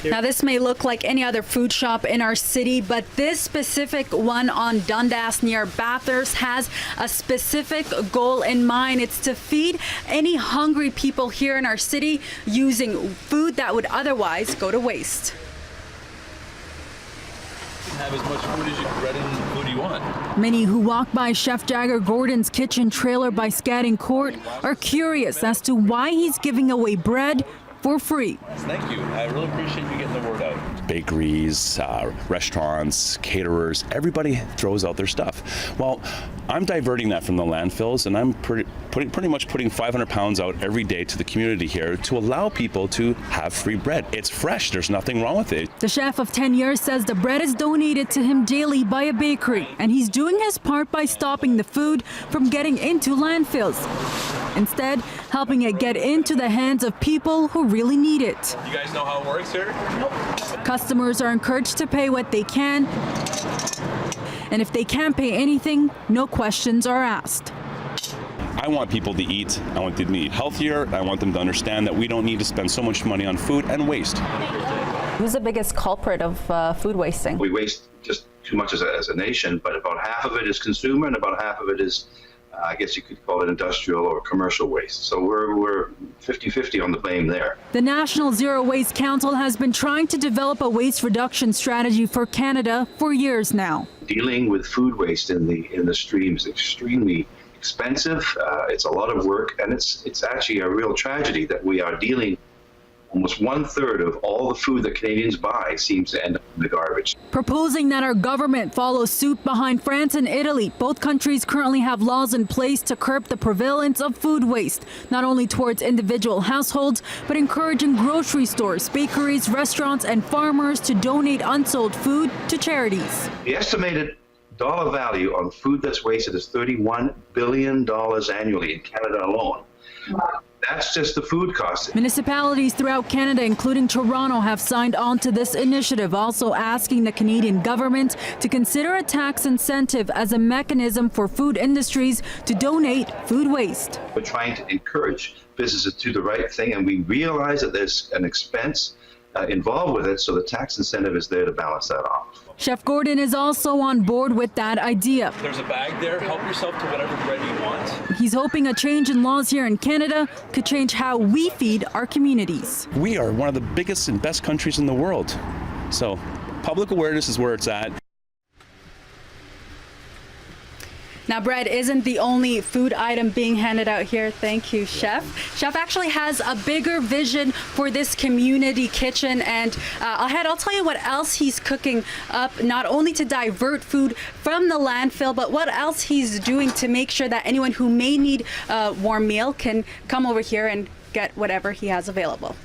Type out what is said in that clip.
Now, this may look like any other food shop in our city, but this specific one on Dundas near Bathurst has a specific goal in mind. It's to feed any hungry people here in our city using food that would otherwise go to waste. Have as much food as bread and food you want. Many who walk by Chef Jagger Gordon's kitchen trailer by Scadding Court are curious as to why he's giving away bread for free. Thank you. I really appreciate you getting the word out. Bakeries, restaurants, caterers, everybody throws out their stuff. Well, I'm diverting that from the landfills, and I'm pretty much putting 500 pounds out every day to the community here to allow people to have free bread. It's fresh. There's nothing wrong with it. The chef of 10 years says the bread is donated to him daily by a bakery, and he's doing his part by stopping the food from getting into landfills. Instead, helping it get into the hands of people who really need it. You guys know how it works here? Nope. Customers are encouraged to pay what they can, and if they can't pay anything, no questions are asked. I want people to eat. I want them to eat healthier. I want them to understand that we don't need to spend so much money on food and waste. Who's the biggest culprit of food wasting? We waste just too much as a nation, but about half of it is consumer and about half of it is I guess you could call it industrial or commercial waste. So we're 50-50 on the blame there. The National Zero Waste Council has been trying to develop a waste reduction strategy for Canada for years now. Dealing with food waste in the stream is extremely expensive. It's a lot of work, and it's actually a real tragedy that we are dealing. Almost 1/3 of all the food that Canadians buy seems to end up in the garbage. Proposing that our government follow suit behind France and Italy. Both countries currently have laws in place to curb the prevalence of food waste, not only towards individual households, but encouraging grocery stores, bakeries, restaurants, and farmers to donate unsold food to charities. The estimated dollar value on food that's wasted is $31 billion annually in Canada alone. That's just the food cost. Municipalities throughout Canada, including Toronto, have signed on to this initiative, also asking the Canadian government to consider a tax incentive as a mechanism for food industries to donate food waste. We're trying to encourage businesses to do the right thing, and we realize that there's an expense involved with it, so the tax incentive is there to balance that off. Chef Gordon is also on board with that idea. There's a bag there. Help yourself to whatever bread you want. He's hoping a change in laws here in Canada could change how we feed our communities. We are one of the biggest and best countries in the world. So public awareness is where it's at. Now, bread isn't the only food item being handed out here. Thank you, Chef. Chef actually has a bigger vision for this community kitchen, and I'll tell you what else he's cooking up, not only to divert food from the landfill, but what else he's doing to make sure that anyone who may need a warm meal can come over here and get whatever he has available.